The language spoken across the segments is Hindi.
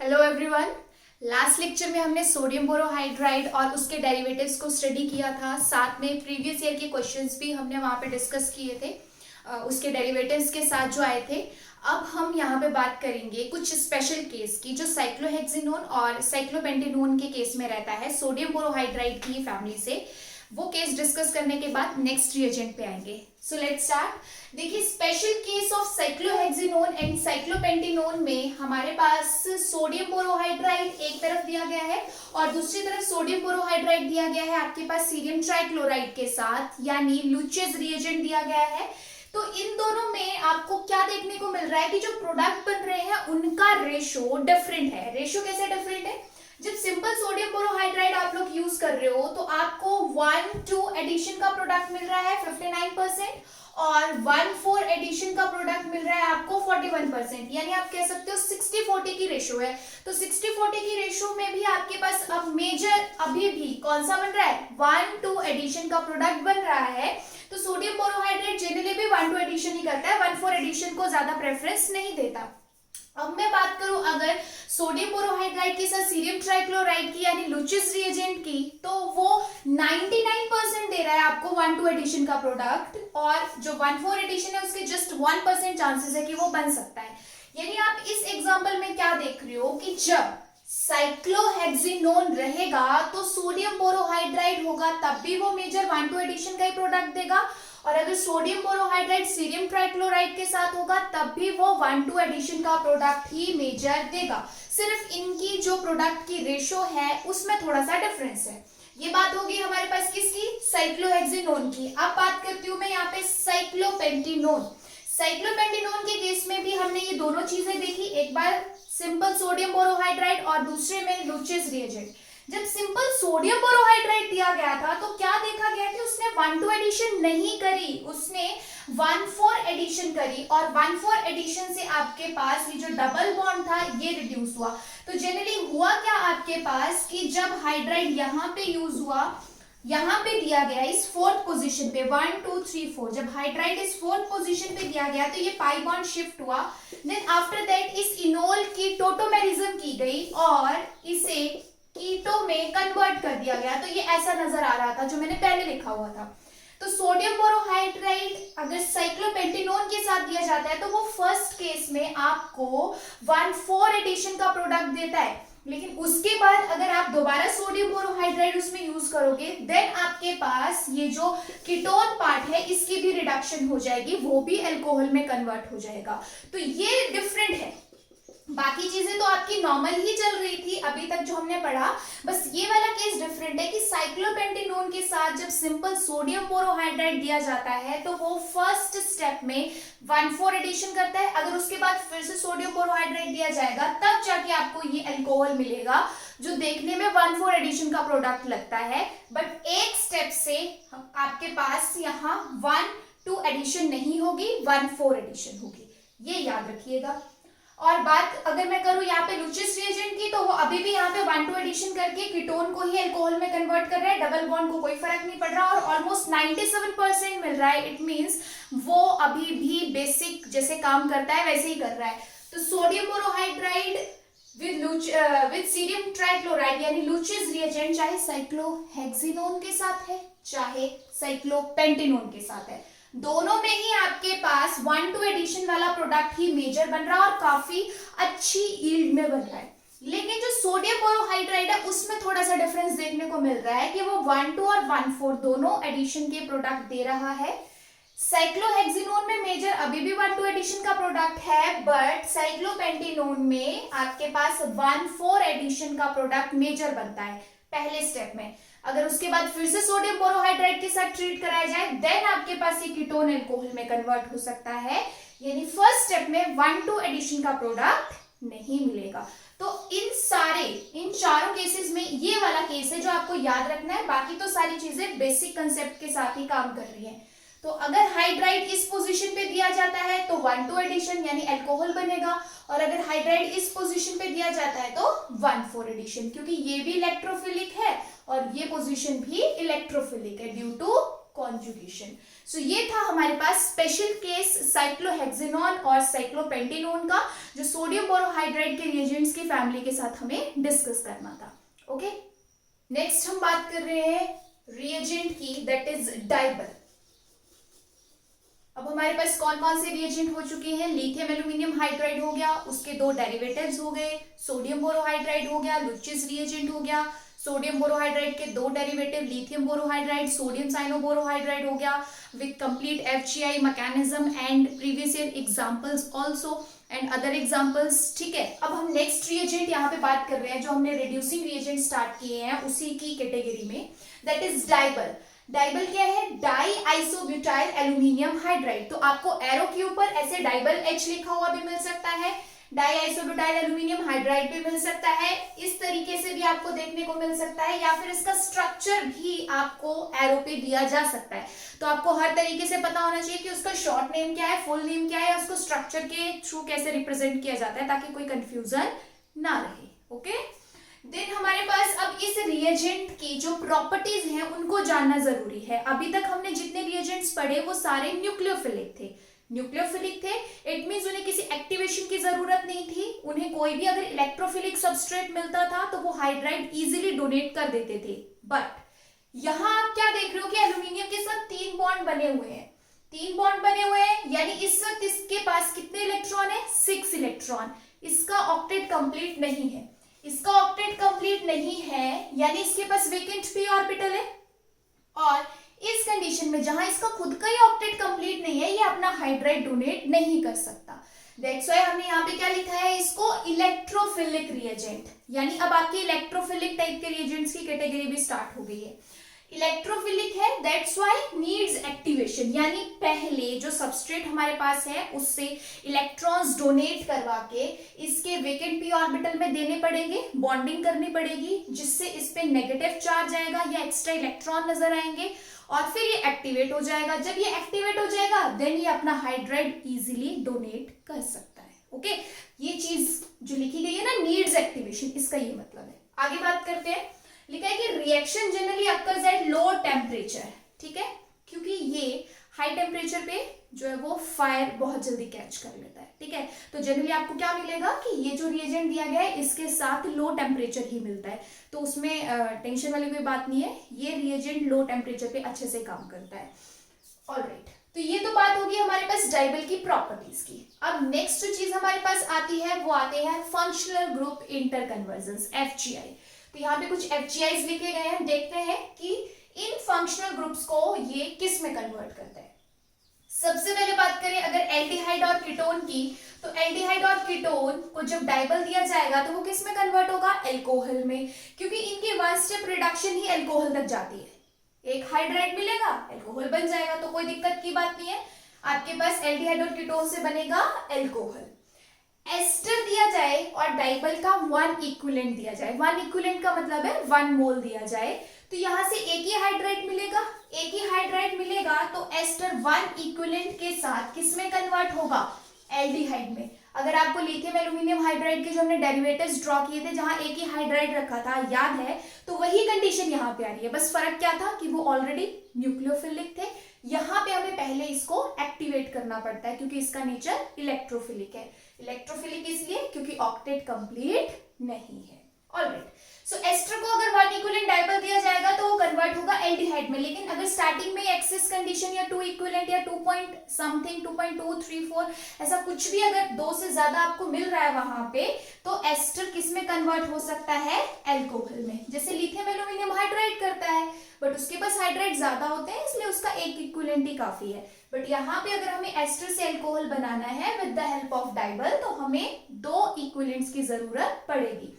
Hello everyone. लास्ट लेक्चर में हमने सोडियम बोरोहाइड्राइड और उसके डेरिवेटिव्स को स्टडी किया था। साथ में प्रीवियस ईयर के क्वेश्चंस भी हमने वहाँ पे डिस्कस किए थे उसके डेरिवेटिव्स के साथ जो आए थे। अब हम यहाँ पे बात करेंगे कुछ स्पेशल केस की जो साइक्लोहेक्सिनोन और साइक्लोपेंटेनोन के केस में रहता है, सोडियम बोरोहाइड्राइड की फैमिली से। वो केस डिस्कस करने के बाद नेक्स्ट रिएजेंट पे आएंगे। So let's start. देखिए, स्पेशल केस ऑफ साइक्लोहेक्सिनोन एंड साइक्लोपेंटेनोन में हमारे पास सोडियम बोरोहाइड्राइड एक तरफ दिया गया है और दूसरी तरफ सोडियम बोरोहाइड्राइड दिया गया है आपके पास सीरियम ट्राइक्लोराइड के साथ, यानी लुचेज रिएजेंट दिया गया है। तो इन दोनों में आपको क्या देखने को मिल रहा है कि जो प्रोडक्ट बन रहे हैं उनका रेशो डिफरेंट है। रेशो कैसे डिफरेंट है? जब सिंपल सोडियम बोरोहाइड्राइड आप लोग यूज कर रहे हो तो आपको 1-2 एडिशन का प्रोडक्ट मिल रहा है 59% और 1-4 एडिशन का प्रोडक्ट मिल रहा है आपको 41%, यानी आप कह सकते हो 60-40 की रेशो है। तो 60-40 की रेशो में भी आपके पास अब मेजर अभी भी कौन सा बन रहा है? 1-2 एडिशन का प्रोडक्ट बन रहा है। तो सोडियम बोरोहाइड्राइड जनरली भी 1-2 एडिशन ही करता है, 1-4 एडिशन को ज्यादा प्रेफरेंस नहीं देता। अब मैं बात करूं अगर सोडियम बोरोहाइड्राइड के साथ सीरियम ट्राइक्लोराइड की यानी लुचिस रिएजेंट की, तो वो 99% दे रहा है आपको 1-2 एडिशन का प्रोडक्ट और जो 1-4 एडिशन है उसके जस्ट 1% चांसेस है कि वो बन सकता है। यानी आप इस एग्जांपल में क्या देख रहे हो कि जब साइक्लोहेक्सिनोन रहेगा तो सोडियम बोरोहाइड्राइड होगा, तब भी वो मेजर 1-2 एडिशन का ही प्रोडक्ट देगा। और अगर सोडियम बोरोहाइड्राइड सीरियम ट्राइक्लोराइड के साथ होगा तब भी वो 1-2 एडिशन का प्रोडक्ट ही मेजर देगा। सिर्फ इनकी जो प्रोडक्ट की रेशो है उसमें थोड़ा सा डिफरेंस है। ये बात होगी हमारे पास किसकी? साइक्लोहेक्सिनोन की। अब बात करती हूँ मैं यहाँ पे साइक्लोपेंटेनोन। साइक्लोपेंटेनोन के केस में भी हमने ये दोनों चीजें देखी, एक बार सिंपल सोडियम बोरोहाइड्राइड और दूसरे में लुचेस रिएजेंट। जब सिंपल सोडियम बोरोहाइड्राइड दिया गया था तो क्या देखा गया कि उसने 1-2 एडिशन नहीं करी, उसने 1-4 एडिशन करी और 1-4 एडिशन से आपके पास ये जो डबल बॉन्ड था ये रिड्यूस हुआ। तो जनरली हुआ क्या आपके पास कि जब हाइड्राइड यहाँ पे यूज हुआ, यहाँ पे दिया गया इस 4th पोजीशन पे 1 2 3 4, जब हाइड्राइड इस 4th पोजीशन पे दिया गया तो ये पाई बॉन्ड शिफ्ट हुआ। देन आफ्टर दैट इस इनोल की टोटोमेरिज्म की गई और इसे कीटो में कन्वर्ट कर दिया गया। तो ये ऐसा नजर आ रहा था जो मैंने पहले लिखा हुआ था। तो सोडियम बोरोहाइड्राइड अगर साइक्लोपेंटेनोन के साथ दिया जाता है तो वो फर्स्ट केस में आपको 1-4 एडिशन का प्रोडक्ट देता है, लेकिन उसके बाद अगर आप दोबारा सोडियम बोरोहाइड्राइड उसमें यूज करोगे देन आपके पास ये जो कीटोन पार्ट है इसकी भी रिडक्शन हो जाएगी, वो भी अल्कोहल में कन्वर्ट हो जाएगा। तो ये डिफरेंट है। बाकी चीजें तो आपकी नॉर्मल ही चल रही थी अभी तक जो हमने पढ़ा, बस ये वाला केस डिफरेंट है कि साइक्लोपेंटेनोन के साथ जब सिंपल सोडियम बोरोहाइड्राइड दिया जाता है तो वो फर्स्ट स्टेप में 1-4 एडिशन करता है। अगर उसके बाद फिर से सोडियम बोरोहाइड्राइड दिया जाएगा तब जाके आपको ये अल्कोहल मिलेगा जो देखने में 1-4 एडिशन का प्रोडक्ट लगता है, बट एक स्टेप से आपके पास यहाँ 1-2 एडिशन नहीं होगी, 1-4 एडिशन होगी। ये याद रखिएगा। और बात अगर मैं करूं यहाँ पे लुचिस रिएजेंट की, तो वो अभी भी यहाँ पे 1-2 एडिशन करके कीटोन को ही अल्कोहल में कन्वर्ट कर रहा है, डबल बॉन्ड को कोई फर्क नहीं पड़ रहा और ऑलमोस्ट 97% मिल रहा है। इट मींस वो अभी भी बेसिक जैसे काम करता है वैसे ही कर रहा है। तो sodium borohydride with cerium trichloride यानी लुचिस रिएजेंट चाहे साइक्लोहेक्सिनोन के साथ है चाहे साइक्लोपेंटेनोन के साथ है, दोनों में ही आपके पास 1-2 एडिशन वाला प्रोडक्ट ही मेजर बन रहा है और काफी अच्छी यील्ड में बन रहा है। लेकिन जो सोडियम बोरोहाइड्राइड है उसमें थोड़ा सा डिफरेंस देखने को मिल रहा है कि वो 1-2 और 1-4 दोनों एडिशन के प्रोडक्ट दे रहा है। साइक्लोहेक्सिनोन में मेजर अभी भी 1-2 एडिशन का प्रोडक्ट है, बट साइक्लोपेंटेनोन में आपके पास 1-4 एडिशन का प्रोडक्ट मेजर बनता है पहले स्टेप में। अगर उसके बाद फिर से सोडियम बोरोहाइड्राइड के साथ ट्रीट कराया जाए देन आपके पास ये कीटोन अल्कोहल में कन्वर्ट हो सकता है, यानी फर्स्ट स्टेप में 1-2 एडिशन का प्रोडक्ट नहीं मिलेगा। तो इन चारों केसेस में ये वाला केस है जो आपको याद रखना है, बाकी तो सारी चीजें बेसिक कंसेप्ट के साथ ही काम कर रही है। तो अगर हाइड्राइड इस पोजीशन पे दिया जाता है तो 1-2 एडिशन यानी अल्कोहल बनेगा, और अगर हाइड्राइड इस पोजीशन पे दिया जाता है तो 1-4 एडिशन, क्योंकि ये भी इलेक्ट्रोफिलिक है और ये पोजीशन भी इलेक्ट्रोफिलिक है ड्यू टू कॉन्जुगेशन। सो ये था हमारे पास स्पेशल केस साइक्लोहेक्सेनॉन और साइक्लोपेंटेनोन का, जो सोडियम बोरोहाइड्राइड के रिएजेंट्स की फैमिली के साथ हमें डिस्कस करना था। ओके, नेक्स्ट हम बात कर रहे हैं रिएजेंट की, दैट इज डाइबल। अब हमारे पास कौन कौन से रिएजेंट हो चुके हैं? लिथियम एल्यूमिनियम हाइड्राइड हो गया, उसके दो डेरिवेटिव्स हो गए, सोडियम बोरोहाइड्राइड हो गया, लुचिस रिएजेंट हो गया, सोडियम बोरोहाइड्राइड के दो डेरिवेटिव लिथियम बोरोहाइड्राइड, सोडियम साइनोबोरोहाइड्राइड हो गया with complete FGI mechanism and previous year examples also and other examples. ठीक है, अब हम नेक्स्ट रिएजेंट यहाँ पे बात कर रहे हैं, जो हमने रिड्यूसिंग रिएजेंट स्टार्ट किए हैं उसी की कैटेगरी में, दैट इज डाइबल। डाइबल क्या है? Die isobutyl aluminium hydride. तो आपको एरो के ऊपर ऐसे डाइबल H लिखा हुआ भी मिल सकता है, डाई आइसोब्यूटाइल एल्यूमिनियम हाइड्राइड भी मिल सकता है, इस तरीके से भी आपको देखने को मिल सकता है, या फिर इसका स्ट्रक्चर भी आपको एरो पे दिया जा सकता है। तो आपको हर तरीके से पता होना चाहिए कि उसका शॉर्ट नेम क्या है, फुल नेम क्या है, उसको स्ट्रक्चर के थ्रू कैसे रिप्रेजेंट किया जाता है, ताकि कोई कंफ्यूजन ना रहे। ओके, देन हमारे पास अब इस रिएजेंट की जो प्रॉपर्टीज हैं उनको जानना जरूरी है। अभी तक हमने जितने रिएजेंट्स पढ़े वो सारे न्यूक्लियोफिलिक थे। न्यूक्लियोफिलिक थे, इट मींस उन्हें किसी एक्टिवेशन की जरूरत नहीं थी, उन्हें कोई भी अगर इलेक्ट्रोफिलिक सबस्ट्रेट मिलता था तो वो हाइड्राइड इजीली डोनेट कर देते थे। बट यहाँ आप क्या देख रहे हो कि एल्यूमिनियम के साथ 3 बॉन्ड बने हुए हैं, 3 बॉन्ड बने हुए हैं, यानी इस वक्त इसके पास कितने इलेक्ट्रॉन है? 6 इलेक्ट्रॉन। इसका ऑक्टेट कंप्लीट नहीं है, इसका ऑक्टेट कंप्लीट नहीं है, यानी इसके पास वेकेंट p ऑर्बिटल है, और इस कंडीशन में जहां इसका खुद का ही ऑक्टेट कंप्लीट नहीं है, ये अपना हाइड्राइड डोनेट नहीं कर सकता। दैट्स व्हाई हमने यहाँ पे क्या लिखा है? इसको इलेक्ट्रोफिलिक रिएजेंट। यानी अब आपके इलेक्ट्रोफिलिक टाइप के रिएजेंट्स की कैटेगरी भी स्टार्ट हो गई है। इलेक्ट्रोफिलिक है, दैट्स व्हाई नीड्स एक्टिवेशन, यानी पहले जो सबस्ट्रेट हमारे पास है उससे इलेक्ट्रॉन्स डोनेट करवा के इसके वेकेंट p ऑर्बिटल में देने पड़ेंगे, बॉन्डिंग करनी पड़ेगी, जिससे इस पे नेगेटिव चार्ज आएगा या एक्स्ट्रा इलेक्ट्रॉन नजर आएंगे, और फिर ये एक्टिवेट हो जाएगा। जब ये एक्टिवेट हो जाएगा देन ये अपना हाइड्राइड इजीली डोनेट कर सकता है। ओके, ये चीज जो लिखी गई है ना, नीड्स एक्टिवेशन, इसका ये मतलब है। आगे बात करते हैं, लिखा है कि reaction generally occurs at low temperature. ठीक है, क्योंकि ये हाई टेम्परेचर पे जो है वो फायर बहुत जल्दी कैच कर लेता है। ठीक है, तो जनरली आपको क्या मिलेगा कि ये जो रिएजेंट दिया गया है इसके साथ लो टेम्परेचर ही मिलता है, तो उसमें टेंशन वाली कोई बात नहीं है, ये रिएजेंट लो टेम्परेचर पे अच्छे से काम करता है। ऑलराइट, तो ये तो बात होगी हमारे पास डाइबल की प्रॉपर्टीज की। अब नेक्स्ट जो चीज हमारे पास आती है वो आते हैं फंक्शनल ग्रुप इंटरकन्वर्जन्स, FGI। तो यहाँ पे कुछ FGIs लिखे गए हैं, देखते हैं कि इन फंक्शनल ग्रुप्स को ये किस में कन्वर्ट करता है। सबसे पहले बात करें अगर एल्डिहाइड और कीटोन की, तो एल्डिहाइड और कीटोन को जब डाइबल दिया जाएगा तो वो किस में कन्वर्ट होगा? एल्कोहल में, क्योंकि इनकी 1 स्टेप रिडक्शन ही एल्कोहल तक जाती है। एक हाइड्राइड मिलेगा, एल्कोहल बन जाएगा, तो कोई दिक्कत की बात नहीं है, आपके पास एल्डिहाइड और कीटोन से बनेगा एल्कोहल। एस्टर दिया जाए और डाइबल का 1 इक्विवेलेंट दिया जाए, 1 इक्विवेलेंट का मतलब है 1 मोल दिया जाए, तो यहां से एक ही हाइड्राइड मिलेगा, एक ही हाइड्राइड मिलेगा, तो एस्टर 1 इक्विवेलेंट के साथ किस में कन्वर्ट होगा? एल्डिहाइड में। अगर आपको लिथियम एल्यूमिनियम हाइड्राइड के जो हमने डेरिवेटिव्स ड्रॉ किए थे जहां एक ही हाइड्राइड रखा था, याद है, तो वही कंडीशन यहाँ पे आ रही है, बस फर्क क्या था कि वो ऑलरेडी न्यूक्लियोफिलिक थे, यहाँ पे हमें पहले इसको एक्टिवेट करना पड़ता है क्योंकि इसका नेचर इलेक्ट्रोफिलिक है। इलेक्ट्रोफिलिक इसलिए क्योंकि ऑक्टेट कंप्लीट नहीं है। ऑलराइट, सो एस्टर को अगर 1 इक्विवेलेंट डाइबल दिया जाएगा तो वो कन्वर्ट होगा एल्डिहाइड में, लेकिन अगर स्टार्टिंग में एक्सेस कंडीशन या 2 इक्विवेलेंट या 2 पॉइंट समथिंग 2.234 ऐसा कुछ भी अगर 2 से ज्यादा आपको मिल रहा है वहां पे, तो एस्टर किस में कन्वर्ट हो सकता है? एल्कोहल में, जैसे लिथियम एल्यूमिनियम हाइड्राइड करता है, बट उसके पास हाइड्राइड ज्यादा होते हैं इसलिए उसका 1 इक्विवेलेंट ही काफी है। बट यहाँ पे अगर हमें एस्टर से एल्कोहल बनाना है विद द हेल्प ऑफ डाइबल, तो हमें 2 इक्विवेलेंट्स की जरूरत पड़ेगी।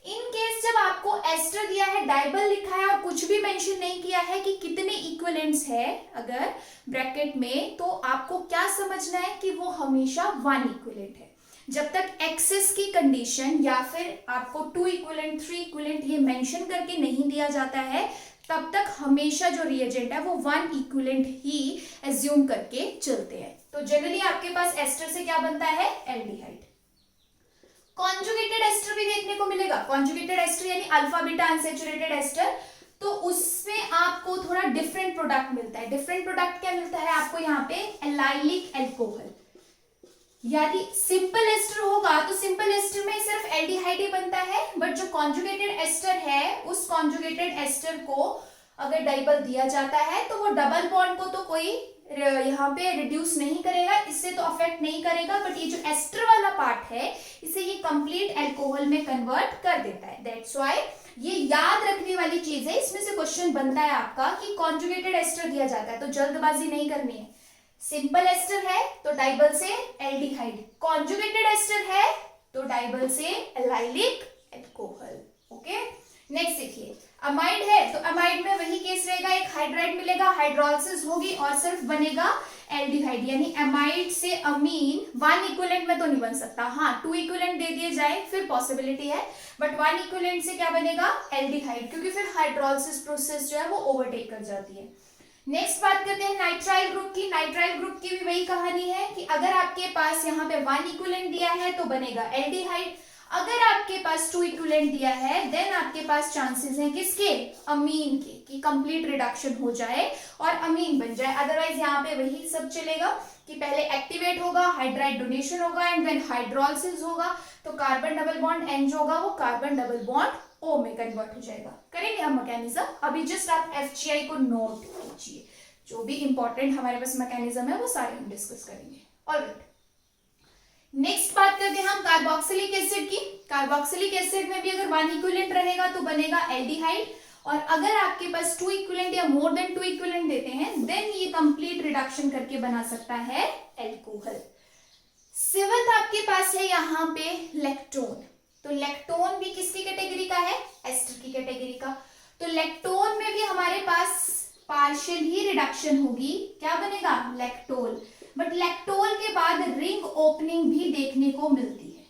इन केस जब आपको एस्टर दिया है, डाइबल लिखा है और कुछ भी मेंशन नहीं किया है कि कितने इक्विवेलेंट्स है अगर ब्रैकेट में, तो आपको क्या समझना है कि वो हमेशा 1 इक्विवेलेंट है। जब तक एक्सेस की कंडीशन या फिर आपको 2 इक्विवेलेंट 3 इक्विवेलेंट ये मेंशन करके नहीं दिया जाता है, तब तक हमेशा जो रिएजेंट है वो 1 इक्विवेलेंट ही एज्यूम करके चलते हैं। तो जनरली आपके पास एस्टर से क्या बनता है? एल्डिहाइड। कॉन्जुगेटेड एस्टर भी देखने को मिलेगा, कॉन्जुगेटेड एस्टर यानी अल्फा बीटा अनसैचुरेटेड एस्टर। तो उसमें आपको थोड़ा डिफरेंट प्रोडक्ट मिलता है। डिफरेंट प्रोडक्ट क्या मिलता है आपको यहाँ पे, एलाइलिक अल्कोहल। यदि सिंपल एस्टर होगा तो सिंपल एस्टर में सिर्फ एल्डिहाइड ही बनता है, बट जो कॉन्जुगेटेड एस्टर है उस कॉन्जुगेटेड एस्टर को अगर डाइबल दिया जाता है तो वो डबल बॉन्ड को तो कोई यहाँ पे रिड्यूस नहीं करेगा, इससे तो अफेक्ट नहीं करेगा, बट ये जो एस्टर वाला पार्ट है इसे ये कंप्लीट अल्कोहल में कन्वर्ट कर देता है। दैट्स व्हाई ये याद रखने वाली चीज है। इसमें से क्वेश्चन बनता है आपका कि कॉन्जुगेटेड एस्टर दिया जाता है तो जल्दबाजी नहीं करनी है। सिंपल एस्टर है तो डाइबल से एल्डिहाइड, कॉन्जुगेटेड एस्टर है तो डाइबल से एलाइलिक अल्कोहल। ओके, नेक्स्ट देखिए, अमाइड है तो अमाइड में वही केस रहेगा, एक हाइड्राइड मिलेगा, हाइड्रोलिसिस होगी और सिर्फ बनेगा एल्डिहाइड, यानी अमाइड से अमीन 1 इक्विवेलेंट में तो नहीं बन सकता। हाँ, 2 इक्विवेलेंट दे दिए जाए फिर पॉसिबिलिटी है, बट 1 इक्विवेलेंट से क्या बनेगा, एल्डिहाइड, क्योंकि फिर हाइड्रोलिसिस प्रोसेस जो है वो ओवरटेक कर जाती है। नेक्स्ट बात करते हैं नाइट्राइल ग्रुप की। नाइट्राइल ग्रुप की भी वही कहानी है कि अगर आपके पास यहाँ पे 1 इक्विवेलेंट दिया है तो बनेगा एल्डिहाइड, अगर आपके पास 2 इक्विवेलेंट दिया है देन आपके पास चांसेस हैं किसके, अमीन के, कि कंप्लीट रिडक्शन हो जाए और अमीन बन जाए। अदरवाइज यहाँ पे वही सब चलेगा कि पहले एक्टिवेट होगा, हाइड्राइड डोनेशन होगा एंड देन हाइड्रोलिसिस होगा, तो कार्बन डबल बॉन्ड एन जो होगा वो कार्बन डबल बॉन्ड ओ में कन्वर्ट हो जाएगा। करेंगे हम मैकेनिज्म, अभी जस्ट आप FGI को नोट कीजिए, जो भी इंपॉर्टेंट हमारे पास मैकेनिज्म है वो सारे हम डिस्कस करेंगे। ऑलराइट, नेक्स्ट बात करते हैं हम कार्बोक्सिलिक एसिड की। कार्बोक्सिलिक एसिड में भी अगर 1 इक्विवेलेंट रहेगा तो बनेगा एल्डिहाइड, और अगर आपके पास 2 इक्विवेलेंट या मोर देन 2 इक्विवेलेंट देते हैं देन ये कंप्लीट रिडक्शन करके बना सकता है एल्कोहल। सेवंथ आपके पास है यहाँ पे लेक्टोन, तो लेक्टोन भी किसकी कैटेगरी का है, एस्टर की कैटेगरी का। तो लेक्टोन में भी हमारे पास पार्शियल ही रिडक्शन होगी, क्या बनेगा, लैक्टोल, बट लैक्टोल के बाद रिंग ओपनिंग भी देखने को मिलती है।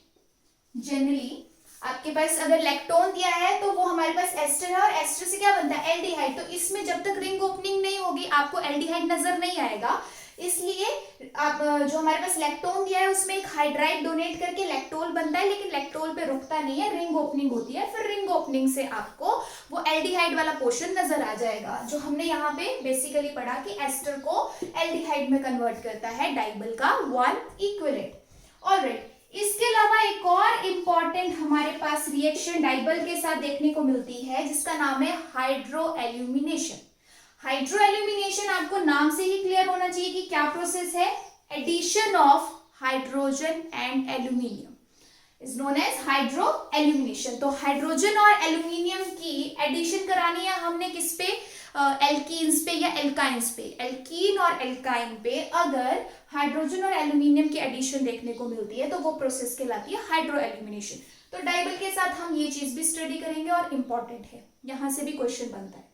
जनरली आपके पास अगर लैक्टोन दिया है तो वो हमारे पास एस्टर है और एस्टर से क्या बनता है, एल्डिहाइड, तो इसमें जब तक रिंग ओपनिंग नहीं होगी आपको एल्डिहाइड नजर नहीं आएगा, इसलिए आप जो हमारे पास लैक्टोन दिया है उसमें एक हाइड्राइड डोनेट करके लैक्टोल बनता है, लेकिन लैक्टोल पे रुकता नहीं है, रिंग ओपनिंग होती है, फिर रिंग ओपनिंग से आपको वो एल्डिहाइड वाला पोर्शन नजर आ जाएगा, जो हमने यहाँ पे बेसिकली पढ़ा कि एस्टर को एल्डिहाइड में कन्वर्ट करता है डाइबल का 1 इक्विवेलेंट। ऑलराइट, इसके अलावा एक और इंपॉर्टेंट हमारे पास रिएक्शन डाइबल के साथ देखने को मिलती है जिसका नाम है हाइड्रो एल्यूमिनेशन। हाइड्रो एल्यूमिनेशन आपको नाम से ही क्लियर होना चाहिए कि क्या प्रोसेस है, addition of hydrogen and aluminium is known as hydroalumination. तो हाइड्रोजन और एल्यूमिनियम की एडिशन करानी है हमने किस पे, एल्कीन्स पे या एल्काइंस पे। एल्कीन और एल्काइन पे अगर हाइड्रोजन और एल्यूमिनियम की एडिशन देखने को मिलती है तो वो प्रोसेस कहलाती है हाइड्रो एल्यूमिनेशन। तो डाइबल के साथ हम ये चीज भी स्टडी करेंगे और इंपॉर्टेंट है, यहां से भी क्वेश्चन बनता है।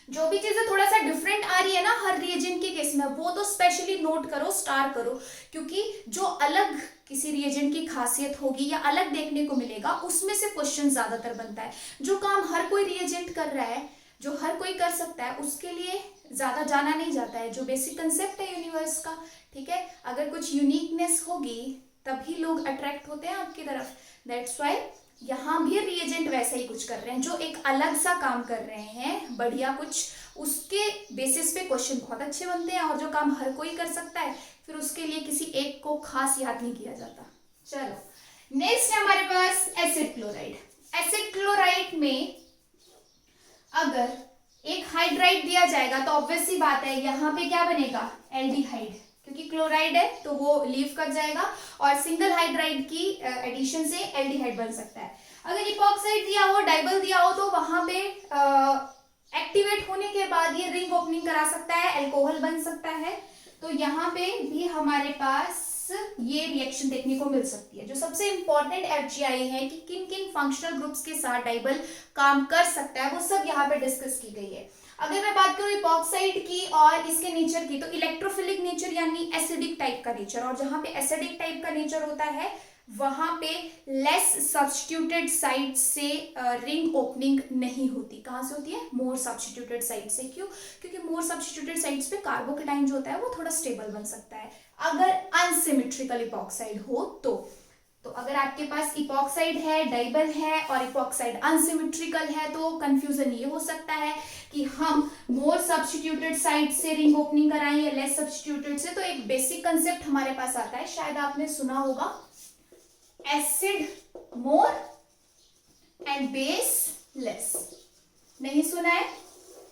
जो भी चीजें थोड़ा सा डिफरेंट आ रही है ना हर रिएजेंट के केस में, वो तो स्पेशली नोट करो, स्टार करो, क्योंकि जो अलग किसी रिएजेंट की खासियत होगी या अलग देखने को मिलेगा उसमें से क्वेश्चन ज्यादातर बनता है। जो काम हर कोई रिएजेंट कर रहा है, जो हर कोई कर सकता है, उसके लिए ज्यादा जाना नहीं जाता है। जो बेसिक कंसेप्ट है यूनिवर्स का, ठीक है, अगर कुछ यूनिकनेस होगी तभी लोग अट्रैक्ट होते हैं आपकी तरफ। दैट्स व्हाई यहाँ भी रिएजेंट वैसा ही कुछ कर रहे हैं, जो एक अलग सा काम कर रहे हैं बढ़िया कुछ, उसके बेसिस पे क्वेश्चन बहुत अच्छे बनते हैं। और जो काम हर कोई कर सकता है फिर उसके लिए किसी एक को खास याद नहीं किया जाता। चलो नेक्स्ट है हमारे पास एसिड क्लोराइड। एसिड क्लोराइड में अगर एक हाइड्राइड दिया जाएगा तो ऑब्वियस सी बात है यहाँ पे क्या बनेगा, एल्डिहाइड, क्योंकि क्लोराइड है तो वो लीव कर जाएगा और सिंगल हाइड्राइड की एडिशन से एल्डिहाइड बन सकता है। अगर इपॉक्साइड दिया हो, डाइबल दिया हो, तो वहां पे एक्टिवेट होने के बाद ये रिंग ओपनिंग करा सकता है, अल्कोहल बन सकता है। तो यहाँ पे भी हमारे पास ये रिएक्शन देखने को मिल सकती है। जो सबसे इंपॉर्टेंट FGI है कि किन किन फंक्शनल ग्रुप्स के साथ डाइबल काम कर सकता है, वो सब यहाँ पे डिस्कस की गई है। अगर मैं बात करूं इपॉक्साइड की और इसके नेचर की, तो इलेक्ट्रोफिलिक नेचर यानी एसिडिक टाइप का नेचर, और जहां पे एसिडिक टाइप का नेचर होता है वहां पे लेस सब्स्टिट्यूटेड साइड से रिंग ओपनिंग नहीं होती। कहां से होती है, मोर सब्स्टिट्यूटेड साइड से। क्यों, क्योंकि मोर सब्स्टिट्यूटेड साइड्स पे कार्बोकेटाइन जो होता है वो थोड़ा स्टेबल बन सकता है अगर अनसिमेट्रिकल इपॉक्साइड हो तो तो अगर आपके पास इपॉक्साइड है, डाइबल है और इपॉक्साइड अनसिमेट्रिकल है तो कंफ्यूजन ये हो सकता है कि हम मोर सब्स्टिट्यूटेड साइड से रिंग ओपनिंग कराएं या लेस सब्स्टिट्यूटेड से। तो एक बेसिक कंसेप्ट हमारे पास आता है, शायद आपने सुना होगा, acid more and base less. नहीं सुना है